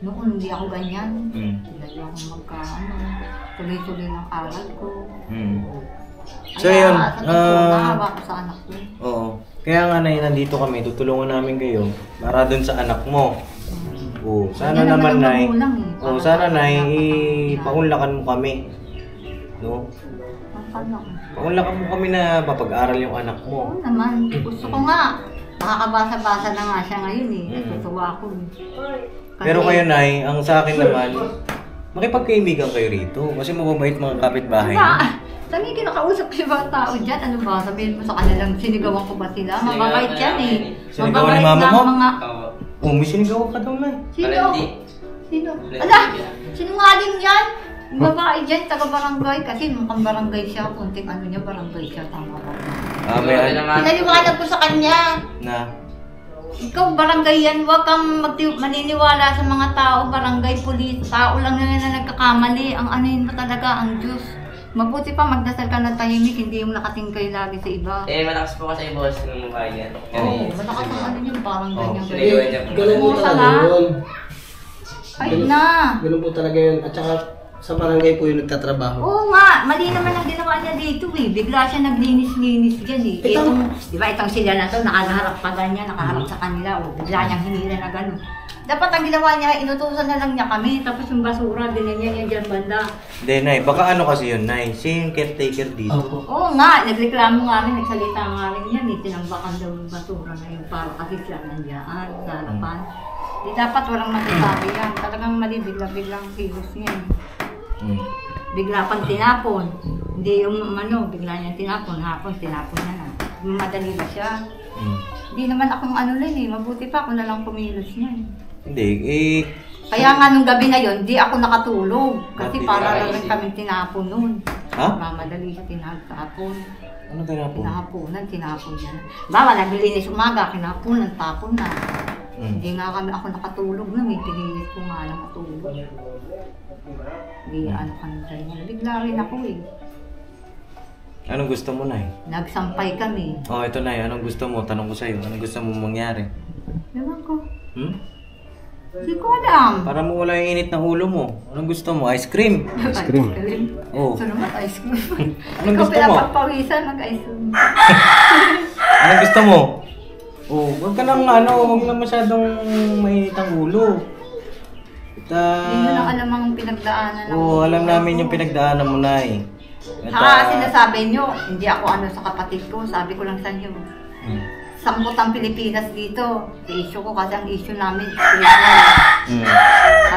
Speaker 1: noon hindi ako ganyan. Dahil ako tuloy-tuloy ng aral ko.
Speaker 2: So yun,
Speaker 1: nakahawa ko sa anak ko.
Speaker 2: Oo. Kaya nga Nay, nandito kami, tutulungan namin kayo para dun sa anak mo. Oo, sana naman Nay. Oo, sana Nay, paunlakan mo kami. No? Paunlakan mo kami na mapag-aral yung anak mo.
Speaker 1: Oo naman. Gusto ko nga. Nakakabasa-basa na nga siya ngayon eh. Natutuwa ako eh.
Speaker 2: Pero kayo Nay, ang sa akin naman, makipagkaibigan kayo rito kasi mababait mga kapitbahay.
Speaker 1: Sabi, kinakausap ko yung mga tao dyan. Ano ba? Sabihin mo sa kanilang sinigawan ko ba sila? Mababait yan eh.
Speaker 2: Sinigawan ni mama mo?
Speaker 1: Mga...
Speaker 2: Oh, may sinigawan ka daw Nay.
Speaker 1: Sino? Sino? Ala! Sinungaling yan! Yung babae dyan, taga-barangay. Kasi mukhang barangay siya. Kunting ano niya, barangay siya. Tama ba? Pinaliwanag ko sa kanya.
Speaker 2: Na?
Speaker 1: Ikaw, barangay yan. Huwag kang maniniwala sa mga tao. Barangay, pulis. Tao lang yan na nagkakamali. Ang ano yun mo talaga, ang Diyos. Mabuti pa magdasal ka ng tahimik, hindi yung nakatingkay lagi sa iba.
Speaker 5: Malakas po kasi boss ng mukha niya.
Speaker 1: Oo, malakas ang ano yun, parang ganyan.
Speaker 3: Ganun po talaga yun.
Speaker 1: Ay na!
Speaker 3: Ganun po talaga yun. At saka sa barangay po yung nagtatrabaho.
Speaker 1: Oo nga, mali naman ang ginawa niya dito eh. Bigla siya naglinis-linis dyan eh. Itong, di ba itong sila na to, nakaharap pa ganyan, nakaharap sa kanila. O, bigla niyang hinila na gano'n. Dapat ang ginawa niya, inutusan na lang niya kami. Tapos yung basura, binigyan niya dyan banda.
Speaker 2: Hindi Nay, baka ano kasi yun Nay, siya yung caretaker dito.
Speaker 1: Oo nga, nagreklamo nga rin, nagsalita nga rin yan eh. Tinambakan daw yung basura na yung para kasi siya nandiyan sa harapan. Di dapat walang masasabi yan. Talagang mali, bigla-biglang kilos niya. Bigla pang tinapon. Hindi yung ano, bigla niya tinapon. Hapon, tinapon na na. Madali ba siya? Hindi naman akong ano lang eh. Mabuti pa ako na lang kumilos niya.
Speaker 2: Hindi, eh...
Speaker 1: Kaya nga nung gabi na yon, di ako nakatulog. Kasi para lang kami tinapon nun.
Speaker 2: Ha?
Speaker 1: Mamadali siya tinapon.
Speaker 2: Ano tinapon?
Speaker 1: Tinapon niya. Bawa, naglilinis umaga, kinapunan, tapon na. Hindi nga kami ako nakatulog na, may pinilit ko nga lang matulog. Hindi ano ka na ganyan. Bigla rin ako eh.
Speaker 2: Anong gusto mo Nay?
Speaker 1: Nagsampay kami.
Speaker 2: Oh, ito Nay, anong gusto mo? Tanong ko sa'yo, anong gusto mo mangyari?
Speaker 1: Ewan ko. Hindi ko alam.
Speaker 2: Para mo wala yung init ng ulo mo. Anong gusto mo? Ice cream?
Speaker 3: Ice cream?
Speaker 2: Oo.
Speaker 1: Ito naman, ice cream.
Speaker 2: Anong
Speaker 1: Ikaw
Speaker 2: gusto mo?
Speaker 1: pinapagpawisan, mag-ice cream.
Speaker 2: Anong gusto mo? Oh, huwag ka nang ano, huwag na masyadong mainit ang ulo.
Speaker 1: Hindi mo lang alam ang pinagdaanan.
Speaker 2: Oo, alam namin yung pinagdaanan mo Nay.
Speaker 1: Sinasabi nyo, hindi ako ano sa kapatid ko. Sabi ko lang sa inyo. Sambot ang Pilipinas dito. Sa issue ko kasi ang issue namin spiritual.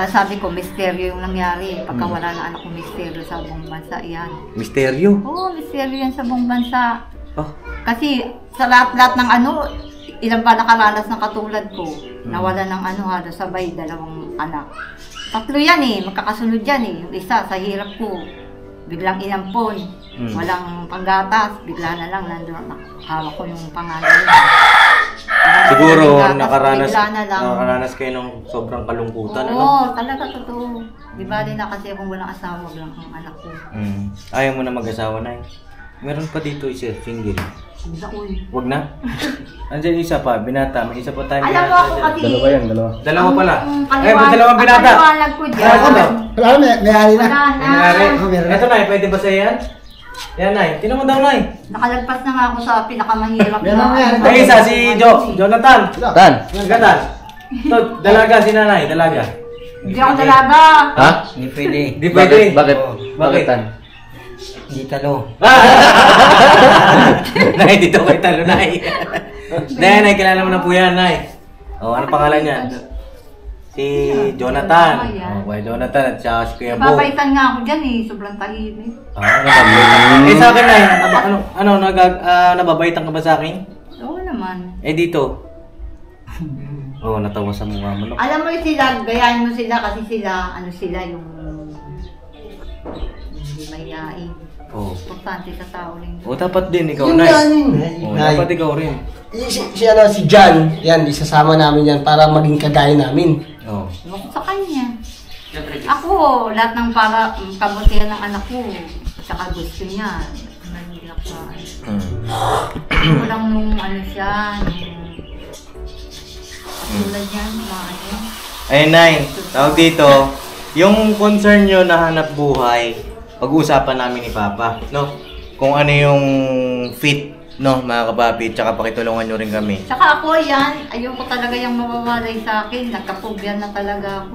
Speaker 1: Sabi ko, misteryo yung nangyari. Pagka wala na anak ko, misteryo sa buong bansa. Yan.
Speaker 2: Misteryo?
Speaker 1: Oo, misteryo yan sa buong bansa.
Speaker 2: Oh.
Speaker 1: Kasi sa lahat-lahat ng ano, ilan ba nakaranas ng katulad ko, nawala ng ano, halos sabay, 2 anak. 3 yan eh, magkakasunod yan eh. Yung isa, sa hirap ko, biglang inampon. Walang panggatas, bigla na lang nandun hawak ko yung pangalan.
Speaker 2: Siguro nakaranas kayo ng sobrang kalungkutan, ano?
Speaker 1: Oo, talaga totoo. Di ba din na kasi kung walang asawa, walang ang anak ko.
Speaker 2: Ayaw mo na mag-asawa Nay? Meron pa dito isa, single. Wag na? Andiyan isa pa, binata. May isa pa tayo
Speaker 1: binata. Alam mo ako kasi...
Speaker 3: Dalawa yan, dalawa.
Speaker 2: Dalawa pala. Ay, may dalawang binata.
Speaker 1: Ang paliwanag ko dyan.
Speaker 3: Wala, may-ari na.
Speaker 1: Wala na.
Speaker 2: Ito na, pwede ba sa'yo yan? Yan, Nay. Tinan mo daw, Nay.
Speaker 1: Nakalagpas na nga ako sa pinakamahirap
Speaker 3: Yan ang yan.
Speaker 2: Ay, isa si Jonathan.
Speaker 4: Tan.
Speaker 2: Jonathan. Ito, dalaga si Nanay, dalaga.
Speaker 1: Hindi ako dalaga.
Speaker 2: Ha?
Speaker 4: Hindi pwede.
Speaker 2: Di pwede.
Speaker 4: Bakit?
Speaker 2: Bakit?
Speaker 4: Tan? Hindi talo.
Speaker 2: Nay, dito kay talo, Nay. Nay, kilala mo na po yan, Nay. Oh, ano pangalan niya? Si Jonathan. Okay, Jonathan at saka si Kuya Bo.
Speaker 1: Papaitan nga ako dyan eh. Sobrang tahimik.
Speaker 2: Eh sa akin, Nay, nababaitan ka ba sa akin?
Speaker 1: Oo naman.
Speaker 2: Eh dito. Oh, natawa sa mukha mo. No?
Speaker 1: Alam mo yung sila, gayahin mo sila kasi sila, ano sila yung hindi mayayain.
Speaker 2: Oh.
Speaker 1: Importante sa tao rin.
Speaker 2: Oh, dapat din ikaw,
Speaker 3: Yung
Speaker 2: Nay.
Speaker 3: yan,
Speaker 2: Oh,
Speaker 3: Nay.
Speaker 2: dapat ikaw rin.
Speaker 3: Si John, yan, isasama namin yan para maging kagaya namin.
Speaker 2: Oh.
Speaker 1: Ewan ko sa kanya. Ako, lahat ng para kabutihan ng anak ko, saka gusto niya. Nandiyak sa Ako lang nung ano siya, nung tulad yan, mga ano.
Speaker 2: Ayun, Nay. Tawag dito, yung concern nyo na hanap buhay, pag-uusapan namin ni Papa, no? Kung ano yung fit, no, mga kapapi, tsaka pakitulungan nyo rin kami.
Speaker 1: Saka ako yan, ayoko talaga yung mawawalay sa akin, nagkapubyan na talaga ako.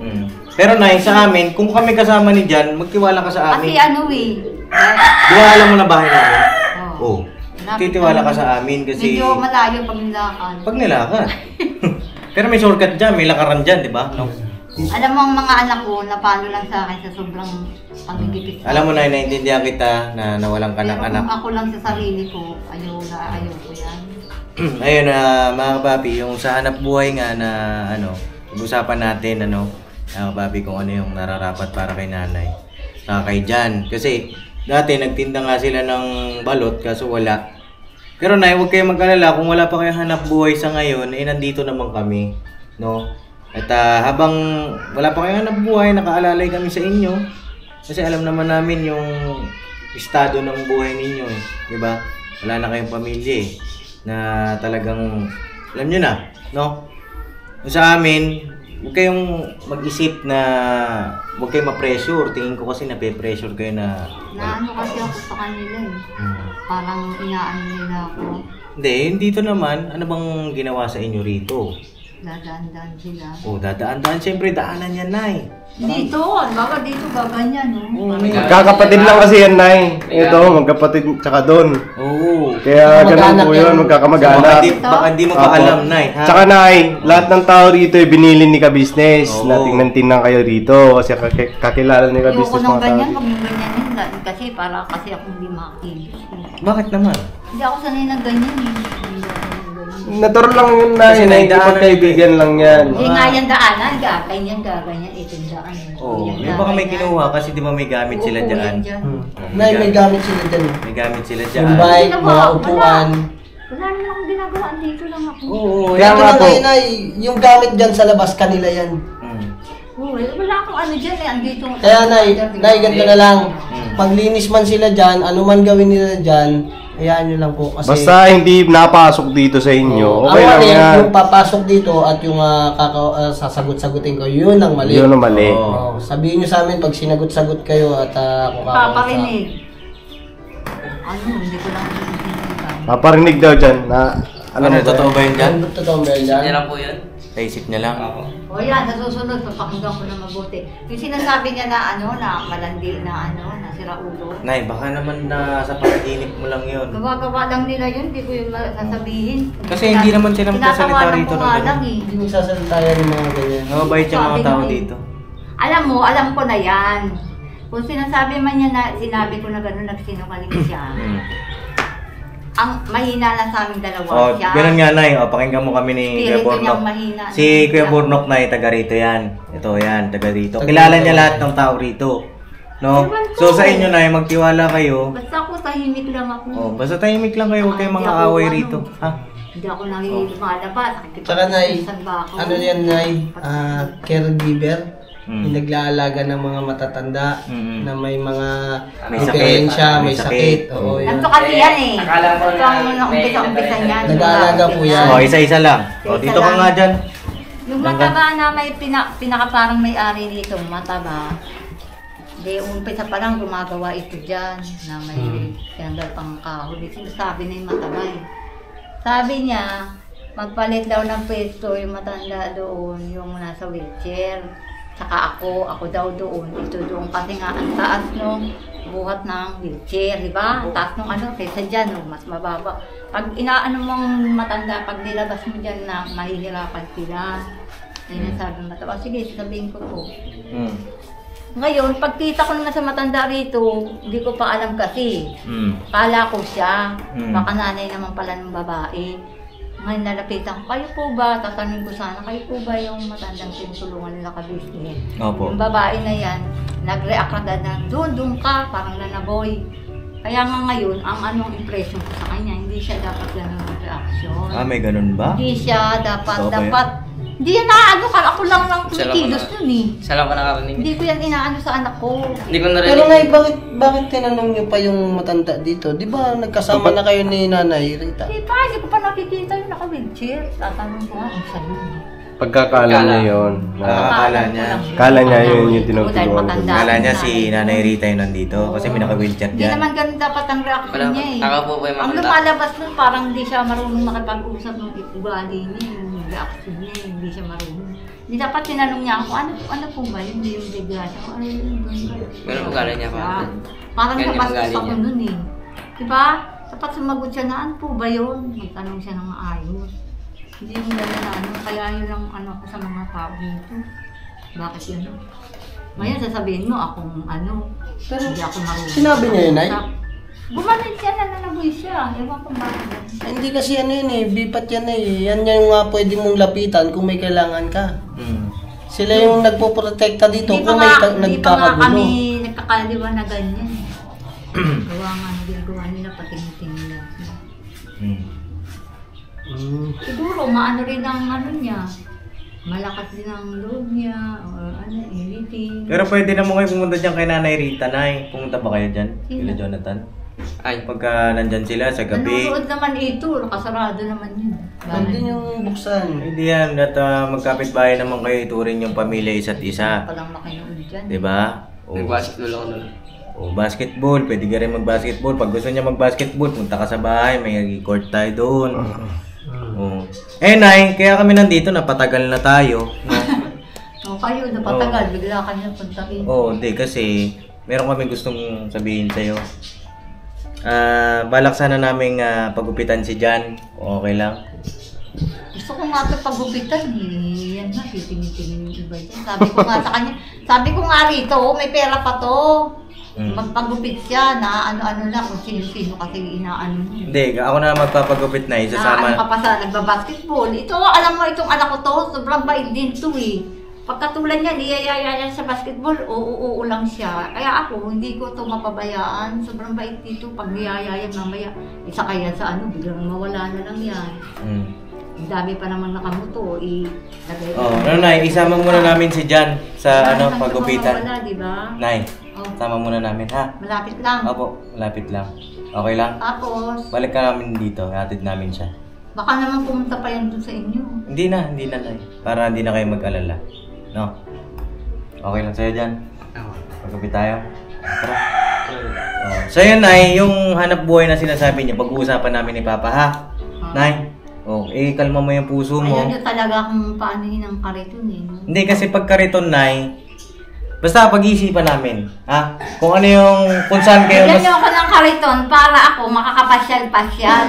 Speaker 2: Pero Nay, sa amin, kung kami kasama ni Jan, magtiwala ka sa
Speaker 1: Kasi
Speaker 2: amin.
Speaker 1: ano eh,
Speaker 2: Di ba alam mo na bahay namin?
Speaker 1: Oo.
Speaker 2: Oo. Titiwala ka sa amin kasi...
Speaker 1: medyo malayo pag nilakan.
Speaker 2: Pag nilakan. Pero may shortcut dyan, may lakaran dyan, di ba? No?
Speaker 1: Alam mo ang mga anak ko, napalo lang sa akin sa sobrang pagigipit.
Speaker 2: Alam mo na, naiintindihan kita na nawalan ka ng
Speaker 1: Pero
Speaker 2: anak.
Speaker 1: kung ako lang sa sarili ko, ayaw ko yan.
Speaker 2: Ayun na, mga kapapi, yung sa hanap buhay nga na, ano, pag-usapan natin, ano, mga kapapi, kung ano yung nararapat para kay nanay. Saka kay Jan. Kasi, dati nagtinda nga sila ng balot, kaso wala. Pero Nay, huwag kayong mag-alala, kung wala pa kayong hanap buhay sa ngayon, eh nandito naman kami, no? At habang wala pa kayong hanap buhay, nakaalalay kami sa inyo. Kasi alam naman namin yung estado ng buhay ninyo, eh, di ba? Wala na kayong pamilya, eh, na talagang, alam nyo na, no? Sa amin, huwag kayong mag-isip na, huwag kayong ma-pressure. Tingin ko kasi nape-pressure kayo na...
Speaker 1: Naano kasi ako sa kanila eh. Parang inaano nila ako.
Speaker 2: Hindi, dito naman, ano bang ginawa sa inyo rito?
Speaker 1: Dadaan-daan sila.
Speaker 2: Oh, dadaan-daan. Siyempre, daanan yan, Nay.
Speaker 1: Dito, baka dito gaganyan, no?
Speaker 3: Magkakapatid lang kasi yan, Nay. Ito, magkapatid tsaka doon.
Speaker 2: Oo.
Speaker 3: Kaya ganun po yun, magkakamag-anak.
Speaker 2: Baka hindi mo pa alam, Nay. Ha?
Speaker 3: Tsaka Nay, lahat ng tao rito ay binili ni Ka-Business.
Speaker 2: Oo.
Speaker 3: Na tingnan-tingnan kayo rito kasi kakilala ni
Speaker 1: Ayoko
Speaker 3: Ka-Business
Speaker 1: nang
Speaker 3: mga
Speaker 1: ganyan,
Speaker 3: tao.
Speaker 1: pag yung ganyan yun. Kasi para kasi ako hindi makikilos.
Speaker 2: Bakit naman?
Speaker 1: Hindi ako sanay na ganyan eh. Hindi ako sanay na ganyan.
Speaker 3: Natural lang yun, Nay.
Speaker 2: Kasi
Speaker 3: Nay,
Speaker 2: naidaanan
Speaker 3: pagkaibigan lang yan.
Speaker 1: Hindi nga yan daanan, gaganyan, itong daan.
Speaker 2: Oo. Yung baka may kinuha kasi di ba may gamit sila dyan.
Speaker 3: Nay, may gamit sila dyan.
Speaker 2: May gamit sila dyan.
Speaker 3: Yung bike, mga upuan.
Speaker 1: Wala naman akong ginagawa, dito lang ako.
Speaker 2: Oo.
Speaker 3: Kaya nga po.
Speaker 6: Nay, yung gamit dyan sa labas, kanila yan.
Speaker 1: Oo, wala akong ano dyan eh, andito.
Speaker 6: Kaya Nay, ganito na lang. Paglinis man sila dyan, ano man gawin nila dyan, hayaan nyo lang po. Kasi,
Speaker 3: Basta hindi napasok dito sa inyo. Okay lang yan.
Speaker 6: Yung papasok dito at yung sasagot-sagutin ko, yun ang mali.
Speaker 3: Yun ang mali.
Speaker 6: Oo, sabihin nyo sa amin pag sinagot-sagot kayo at ako
Speaker 1: Paparinig. Ano, hindi ko lang pinipinigan.
Speaker 3: Paparinig daw dyan na
Speaker 2: Ano, totoo ba yun dyan?
Speaker 6: Ano totoo ba yan?
Speaker 5: Yan lang po yun.
Speaker 2: Sa isip niya lang.
Speaker 1: O yan, nasusunod, papakinggan ko na mabuti. Yung sinasabi niya na ano, na malandi na ano, na sira ulo.
Speaker 2: Nay, baka naman na sa panaginip mo lang yun.
Speaker 1: Gawa-gawa lang nila yun, hindi ko yung sasabihin.
Speaker 2: Kasi hindi naman sila magsasalita rito
Speaker 1: ng
Speaker 2: ng
Speaker 1: nga
Speaker 2: ganun.
Speaker 1: lang eh.
Speaker 6: Hindi magsasalita yan yung mga ganyan.
Speaker 2: Mabait yung mga
Speaker 1: Sabi
Speaker 2: tao
Speaker 1: mo eh.
Speaker 2: dito.
Speaker 1: Alam mo, alam ko na yan. Kung sinasabi man niya na, sinabi ko na gano'n, nagsinungaling siya. Ang mahina lang sa aming dalawa
Speaker 2: Oh,
Speaker 1: siya.
Speaker 2: ganun nga, Nay. O, pakinggan mo kami ni Kuya
Speaker 1: Spirito
Speaker 2: Bornok.
Speaker 1: niyang mahina.
Speaker 2: Si Kuya Bornok, Nay, taga rito yan. Ito yan, taga rito. Kilala niya lahat ng tao rito. No?
Speaker 1: Ewan ko.
Speaker 2: So, sa inyo, Nay, magtiwala kayo.
Speaker 1: Basta ako, tahimik lang ako.
Speaker 2: Oh, basta tahimik lang kayo. Huwag kayong
Speaker 1: Hindi
Speaker 2: mga
Speaker 1: ako,
Speaker 2: away
Speaker 1: ano,
Speaker 2: rito. Ha?
Speaker 1: Hindi ako lumalabas.
Speaker 6: Tsaka Nay,
Speaker 1: Ako.
Speaker 6: ano yan Nay? Caregiver.
Speaker 2: Mm.
Speaker 6: Yung naglaalaga ng mga matatanda
Speaker 2: Mm-mm.
Speaker 6: na may mga
Speaker 2: May
Speaker 6: diferensya,
Speaker 2: sakit.
Speaker 6: may sakit. Oo, yun.
Speaker 1: Ganito kasi yan eh.
Speaker 5: Akala ko
Speaker 1: Ito ang umpisa-umpisa niyan.
Speaker 6: Nag-aalaga po yan.
Speaker 2: Oh, isa-isa lang. O,
Speaker 1: Isa-isa
Speaker 2: dito ka
Speaker 1: lang.
Speaker 2: nga dyan.
Speaker 1: Yung mataba na may pinaka parang may-ari dito, mataba. Di, umpisa pa lang gumagawa ito dyan na may tinanggal pang kahoy. Sinasabi na yung matagay. Sabi niya, magpalit daw ng pwesto yung matanda doon, yung nasa wheelchair. Saka ako daw doon. Ito doon kasi nga ang taas nung buhat ng wheelchair, di ba? Ang taas nung ano, kaysa dyan, mas mababa. Pag inaano mong matanda, pag nilabas mo dyan na mahihirapan sila. Ayun ang sabi ng mataba. Sige, sabihin ko po. Ngayon, pagkita ko naman sa matanda rito, hindi ko pa alam kasi. Kala ko siya. Baka nanay naman pala ng babae. Ngayon nalapitan ko, kayo po ba? Tatanungin ko sana, kayo po ba yung matandang tinutulungan nila ka-business?
Speaker 2: Opo.
Speaker 1: Yung babae na yan, nag-react agad na, doon ka, parang nanaboy. Kaya nga ngayon, ang anong impression ko sa kanya, hindi siya dapat ganun ang reaction.
Speaker 2: May ganun ba?
Speaker 1: Hindi siya dapat,
Speaker 2: Okay.
Speaker 1: Hindi yan naaano ka, ako lang tumikilos nun eh.
Speaker 5: Isa lang ko nakarinig.
Speaker 1: Hindi ko yan inaano sa anak ko.
Speaker 5: Hindi ko narinig.
Speaker 6: Pero Nay, bakit tinanong niyo pa yung matanda dito? Di ba nagkasama na kayo ni Nanay Rita?
Speaker 1: Hindi pa, hindi ko pa nakikita yung naka-wheelchair. Tatanong ko nga kung sa'yo.
Speaker 3: Pagkakala niya yun.
Speaker 2: Akala niya.
Speaker 3: Kala niya yun yung tinutulungan ko.
Speaker 2: Akala niya si Nanay Rita yung nandito kasi may naka-wheelchair
Speaker 1: Hindi
Speaker 2: dyan.
Speaker 1: naman ganun dapat ang reaction niya eh.
Speaker 5: Ako po yung
Speaker 1: Ang
Speaker 5: matanda.
Speaker 1: lumalabas nun, parang hindi siya marunong makipag-usap ng ugali niya, yung reaction niya, hindi siya marunong. Hindi dapat tinanong niya ako, ano po ba, hindi yung bigla siya, ano yun doon.
Speaker 5: Ganun po kala niya pa.
Speaker 1: Parang
Speaker 5: Ganyan
Speaker 1: nabastos
Speaker 5: ugali
Speaker 1: ako
Speaker 5: niya.
Speaker 1: nun eh. Diba? Dapat sumagot siya na, ano po ba yun? Magtanong siya ng maayos. Hindi yung gano'n na ano, kaya yun ang ano ko sa mga tao dito. Bakit yun? Ngayon sasabihin mo akong ano,
Speaker 6: Pero
Speaker 1: hindi ako marunong.
Speaker 6: sinabi niya yun, Nay?
Speaker 1: Bumalik siya, nananaboy siya. Ewan ko bakit.
Speaker 6: Hindi kasi ano yun eh, bipat yan eh. Yan yung nga pwede mong lapitan kung may kailangan ka. Sila yung nagpoprotekta dito
Speaker 1: Hindi
Speaker 6: kung
Speaker 1: pa
Speaker 6: may
Speaker 1: nga, hindi pa nga
Speaker 6: nagkakagulo.
Speaker 1: kami nagkakaliwa na ganyan. Gawa nga na ginagawa nila, patingin-tingin lang. Siguro, maano rin ang ano niya. Malakas din ang loob niya, or ano, anything.
Speaker 2: Pero pwede naman kayo pumunta dyan kay Nanay Rita, Nay. Pumunta ba kayo dyan? Kila Jonathan?
Speaker 5: Ay,
Speaker 2: Pagka nandyan sila sa gabi.
Speaker 1: Nanonood naman ito, nakasarado naman yun.
Speaker 6: Nandun yung buksan.
Speaker 2: Hindi yan. At magkapit-bahay naman kayo ituring yung pamilya isa't isa.
Speaker 1: Palang makinood dyan.
Speaker 2: Diba?
Speaker 5: nag-basketball ako nun.
Speaker 2: Basketball. Pwede ka rin mag-basketball. Pag gusto niya mag-basketball, punta ka sa bahay. May court tayo doon. Nay, kaya kami nandito. Napatagal na tayo.
Speaker 1: O kayo, napatagal. Bigla ka niya puntakin.
Speaker 2: Hindi. Kasi meron kami gustong sabihin sa'yo. Balak sana namin pagupitan si Jan. Okay lang.
Speaker 1: Gusto ko nga ito pagupitan eh. Yan nga, titingin-tingin yung iba dyan. Sabi ko nga sa kanya, sabi ko nga rito, may pera pa to. Magpagupit siya na ano-ano na kung sino-sino kasi inaano niya.
Speaker 2: Hindi, ako na magpapagupit na.
Speaker 1: Ano
Speaker 2: Isasama.
Speaker 1: ka pa sa nagbabasketball. Ito, alam mo, itong anak ko to, sobrang bait din to eh. Pagkatulad niya, niyayaya sa basketball, oo lang siya. Kaya ako, hindi ko to mapabayaan. Sobrang bait dito. Pag niyayaya mamaya, isa kaya sa ano, biglang mawala na lang yan. Ang dami pa naman nakamuto,
Speaker 2: Nay, isama muna namin si Jan sa pagupitan.
Speaker 1: Wala, di ba?
Speaker 2: Nay, sama muna namin ha.
Speaker 1: Malapit lang.
Speaker 2: Opo, malapit lang. Okay lang?
Speaker 1: Tapos,
Speaker 2: Balik ka namin dito, hatid namin siya.
Speaker 1: baka naman pumunta pa yan dun sa inyo.
Speaker 2: Hindi na, Nay. Para hindi na kayo mag-alala. No? Okay lang sa'yo dyan? Pagkapit tayo? Tara. So yun, Nay, yung hanap buhay na sinasabi niya, pag-uusapan namin ni Papa ha? Nay? Kalma mo yung puso mo.
Speaker 1: Ayaw niyo talaga kung paano yun ang kariton eh. No?
Speaker 2: Hindi, kasi pag kariton, Nay, basta pag-iisipan namin, ha? Kung ano yung, kung saan kayo
Speaker 1: Bigyan niyo ako ng kariton para ako makakapasyal-pasyal.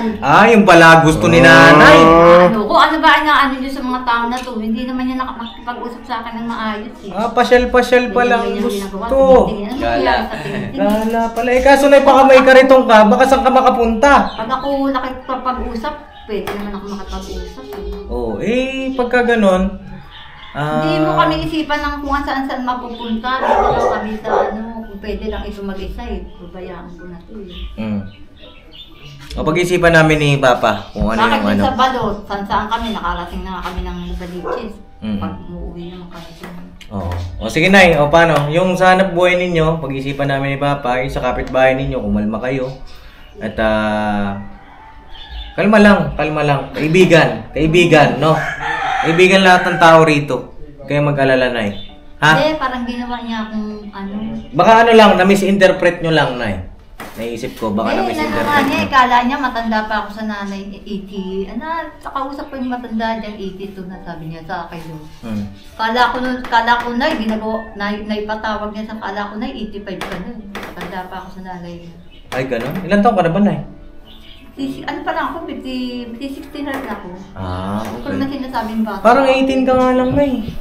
Speaker 2: Yung pala gusto ni Nanay.
Speaker 1: Kung ano ba ano niyo sa mga tao na to, hindi naman niya nakapag-usap sa akin ng maayos eh.
Speaker 2: Pasyal-pasyal pa lang gusto. Gala pala. Kaso Nay, baka may karitong ka, baka saan ka makapunta?
Speaker 1: Pag ako nakipag-usap, pwede naman ako makapag-usap.
Speaker 2: Pagka ganon,
Speaker 1: Hindi mo kami isipan ng kung saan mapupunta. Dito lang kami sa kung pwede lang ito mag-isa eh. Babayaan ko na ito eh.
Speaker 2: Pag-isipan namin ni Papa kung ano
Speaker 1: Bakit
Speaker 2: yung ano.
Speaker 1: sa balot? Saan kami? Nakarating na kami ng Baliches. Pag umuwi naman kami doon.
Speaker 2: Sige Nay, paano? Yung sa hanap buhay ninyo, pag-isipan namin ni Papa, yung sa kapitbahay ninyo, kumalma kayo. At kalma lang. Kaibigan, no? Kaibigan lahat ng tao rito. Kaya mag-alala, Nay. Ha?
Speaker 1: Hindi, parang ginawa niya akong ano.
Speaker 2: Baka ano lang, na-misinterpret nyo lang, Nay. Naisip ko, baka
Speaker 1: Ano nga
Speaker 2: na-misinterpret
Speaker 1: niya,
Speaker 2: nyo.
Speaker 1: kala niya matanda pa ako sa nanay, 80. Nakausap ko yung matanda dyan, 82 na sabi niya sa akin doon. Kala ko na, naipatawag niya sa kala ko na, 85 ka na. Matanda pa ako sa nanay niya.
Speaker 2: Ay, gano'n? Ilan taon ka na ba, Nay?
Speaker 1: Ano pa lang ako, 60 na rin ako.
Speaker 2: Ah,
Speaker 1: Kung na
Speaker 2: okay.
Speaker 1: sinasabing bata.
Speaker 2: Parang 18 ka nga lang, Nay.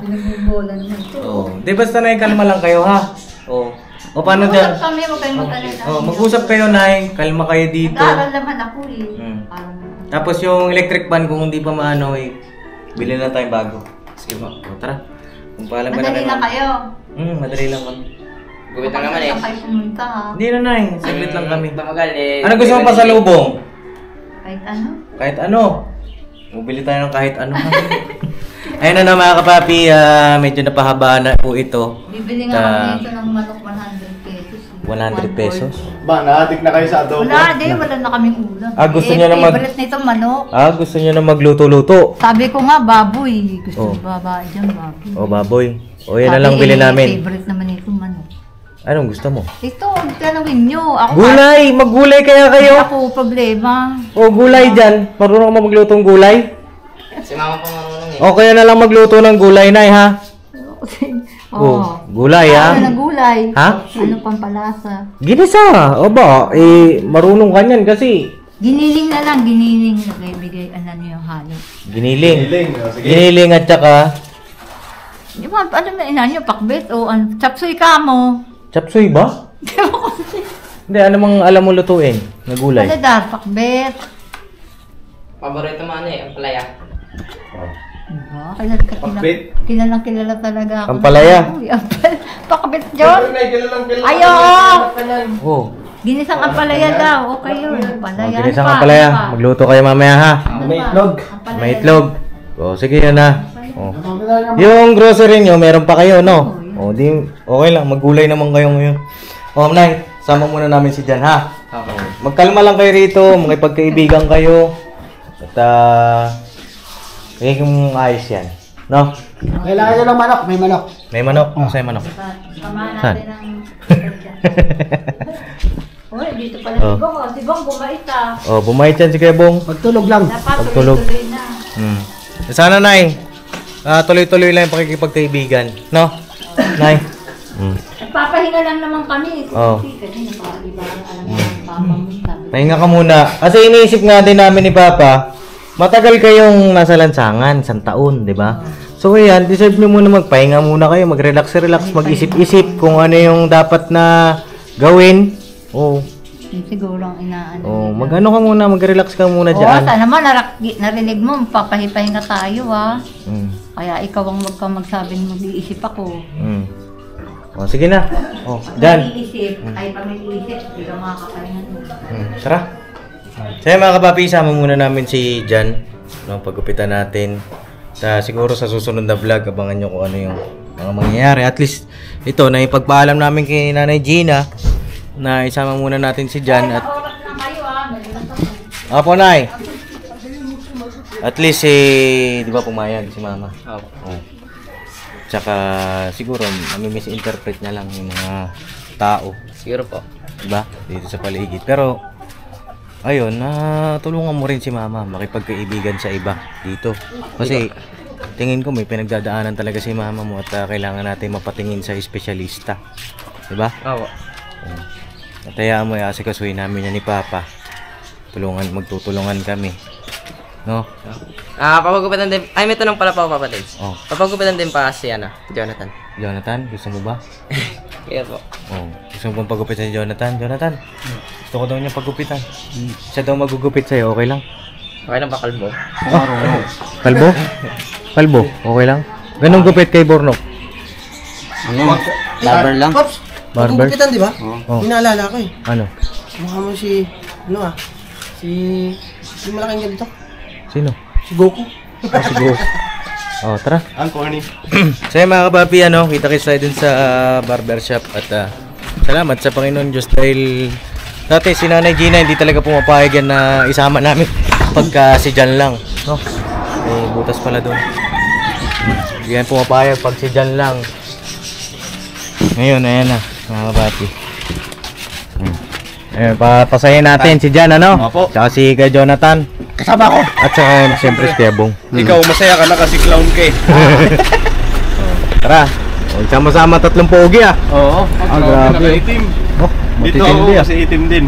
Speaker 1: Binagbobola naman ito.
Speaker 2: Oh, di basta Nay, kalma lang kayo, ha? Oh. O paano dyan?
Speaker 1: Mag-usap kami, huwag kayong mag-alala.
Speaker 2: Oh, mag-usap kayo, Nay. Kalma kayo dito.
Speaker 1: Nag-aaral naman ako eh. Parang-
Speaker 2: Tapos yung electric fan, kung hindi pa maano, eh, bilhin na tayong bago. Sige po. O, tara. Kung paalam ka
Speaker 1: Madali lang kayo.
Speaker 2: Madali lang kami.
Speaker 5: Gupit lang naman eh.
Speaker 1: Saan kayo pumunta ha?
Speaker 2: Hindi na, Nay. Saglit lang kami.
Speaker 5: Tamagal eh.
Speaker 2: Ano gusto mo pasalubong?
Speaker 1: Kahit ano?
Speaker 2: Kahit ano. Bumili tayo ng kahit ano. Ayun na mga kapapi, medyo napahaba na po ito.
Speaker 1: Bibili nga kami ito ng manok 100 pesos.
Speaker 2: 100 pesos?
Speaker 3: Ba, naadik na kayo sa adobo?
Speaker 1: Wala, wala na kaming ulam.
Speaker 2: Gusto niya na
Speaker 1: favorite nito manok.
Speaker 2: Gusto niyo na magluto-luto.
Speaker 1: Sabi ko nga, baboy. Gusto
Speaker 2: Oh.
Speaker 1: ko babae dyan, baboy.
Speaker 2: O, baboy. O, yan na
Speaker 1: Sabi,
Speaker 2: lang bilhin namin.
Speaker 1: Favorite naman ito manok.
Speaker 2: Anong gusto mo?
Speaker 1: Ito, tanungin nyo. Ako
Speaker 2: Gulay! Maggulay kaya kayo!
Speaker 1: Ako problema.
Speaker 2: O, gulay dyan. Marunong ka maglutong gulay?
Speaker 5: Si mama pa marunong eh.
Speaker 2: O, kaya na lang magluto ng gulay, Nay, ha?
Speaker 1: Oh.
Speaker 2: Gulay, ha?
Speaker 1: Ano na gulay?
Speaker 2: Ha?
Speaker 1: Ano pampalasa?
Speaker 2: Ginisa! O ba? Marunong ka niyan kasi.
Speaker 1: Giniling na lang, giniling. Nagbibigay, ano yung halo.
Speaker 2: Giniling.
Speaker 3: Hiling, sige.
Speaker 2: Giniling at saka
Speaker 1: Di ba, ano na ina nyo, pakbet o ano, chapsuy ka mo.
Speaker 2: chapsuy ba? Hindi, ano mang alam mo lutuin na gulay?
Speaker 1: Ano dar, pakbet.
Speaker 5: Paborito mo ano eh, ang palaya.
Speaker 1: Diba?
Speaker 3: Pakbet?
Speaker 1: Kilala talaga ako.
Speaker 2: Ampalaya?
Speaker 1: Uy, pakbet, John.
Speaker 3: Kilalang
Speaker 1: Ayo!
Speaker 2: Oh.
Speaker 1: Ginisang ampalaya daw. Okay yun. Ampalaya.
Speaker 2: Ginisang
Speaker 1: Ano pa?
Speaker 2: palaya.
Speaker 1: Ano pa?
Speaker 2: Magluto kayo mamaya, ha?
Speaker 1: Ano
Speaker 3: May
Speaker 1: pa?
Speaker 3: itlog.
Speaker 1: Ampalaya.
Speaker 2: May itlog. O, sige yun, ha? Oh. Yung grocery nyo, meron pa kayo, no? O, di, okay lang. Maggulay naman kayo ngayon. O, Nay, sama muna namin si Jan, ha?
Speaker 5: Okay.
Speaker 2: Magkalma lang kayo rito. Makipagkaibigan kayo. At, kayong ayos yan. No?
Speaker 6: Kailangan nyo ng manok, may manok.
Speaker 2: May manok? Sa'yo manok?
Speaker 1: Samahan
Speaker 2: Saan?
Speaker 1: natin ang... Uy, dito pala
Speaker 2: Oh.
Speaker 1: si Bong. Si Bong, bumait ah.
Speaker 2: O, bumait yan si Kuya Bong.
Speaker 6: Magtulog lang.
Speaker 1: Dapat
Speaker 2: Pagtulog.
Speaker 1: tuloy-tuloy na.
Speaker 2: Sana, Nay. Tuloy-tuloy lang yung pakikipagkaibigan. No? Nay?
Speaker 1: Nagpapahinga lang naman kami.
Speaker 2: Oh.
Speaker 1: Kasi napakaliba alam mo ang papa mo. Sabi.
Speaker 2: Pahinga ka muna. Kasi iniisip nga din namin ni Papa, matagal kayong nasa lansangan, 1 taon, di ba? So ayan, deserve nyo muna magpahinga muna kayo, mag-relax, mag-isip-isip kung ano yung dapat na gawin. Oh,
Speaker 1: Yun siguro ang inaano.
Speaker 2: mag-ano ka muna, mag-relax ka muna
Speaker 1: Oo,
Speaker 2: dyan.
Speaker 1: sana naman narinig mo, papahipahinga tayo ah.
Speaker 2: Mm.
Speaker 1: Kaya ikaw ang magsabing mag-iisip ako.
Speaker 2: O, sige na. O,
Speaker 1: Pag
Speaker 2: dyan.
Speaker 1: mag-iisip, ay pag nag-iisip, hindi ka makakapahinga mo.
Speaker 2: Tara. Kaya mga kapapi, isama muna namin si Jan. No, paggupitan natin. Siguro sa susunod na vlog, abangan nyo kung ano yung mga mangyayari. At least, ito, na ipagpaalam namin kay Nanay Gina na isama muna natin si Jan. At,
Speaker 1: Oras lang kayo ah, malilas ako.
Speaker 2: Apo, Nay. At least, di ba pumayag si Mama?
Speaker 5: Opo.
Speaker 2: Oh. Tsaka, siguro, nami-misinterpret na lang yung mga tao.
Speaker 5: Siguro po.
Speaker 2: Diba? Dito sa paligid. Pero, ayun, tulungan mo rin si Mama makipagkaibigan sa iba dito. Kasi, tingin ko may pinagdadaanan talaga si Mama mo at kailangan natin mapatingin sa espesyalista. Diba?
Speaker 5: Opo.
Speaker 2: At hayaan mo, asikasuhin namin yan ni Papa. Magtutulungan kami. No?
Speaker 5: Papagupitan din. Ay, may tanong pala pa Papa Dave.
Speaker 2: Oh.
Speaker 5: Papagupitan din pa si Jonathan.
Speaker 2: Jonathan, gusto mo ba?
Speaker 5: Kaya po.
Speaker 2: Oh, gusto mo bang pagupitan si Jonathan? Jonathan, gusto ko daw niya pagupitan. Siya daw magugupit sa'yo, okay lang?
Speaker 5: Okay lang ba kalbo?
Speaker 2: Kalbo? Kalbo, okay lang? Ganun gupit kay Bornok.
Speaker 4: Barber lang.
Speaker 6: Pops,
Speaker 2: Barber?
Speaker 6: magkukupitan di ba?
Speaker 2: Oh.
Speaker 6: Inaalala ko eh.
Speaker 2: Ano?
Speaker 6: Mukha mo si, si malaking ganito.
Speaker 2: Sino?
Speaker 6: Si Goku.
Speaker 2: Siguro. Oh, tara.
Speaker 3: Ang corny.
Speaker 2: So yun, mga kapapi, kita-kits tayo dun sa barbershop at salamat sa Panginoon Diyos dahil dati si Nanay Gina hindi talaga pumapayag yan na isama namin pagka si Jan lang, no? May butas pala doon. Yan pumapayag pag si Jan lang. Ngayon, ayan na, mga kabati. Ayan, papasahin natin si Jan, ano?
Speaker 3: Opo.
Speaker 2: Tsaka si Kuya Jonathan.
Speaker 3: Kasama ko.
Speaker 2: At saka siyempre si Kuya Bong.
Speaker 3: Ikaw, masaya ka na kasi clown ka eh.
Speaker 2: Tara, sama-sama tatlong pogi ah.
Speaker 3: Oo,
Speaker 2: grabe.
Speaker 3: itim.
Speaker 2: Oh,
Speaker 3: Dito ako
Speaker 2: matitindi ah.
Speaker 3: kasi itim din.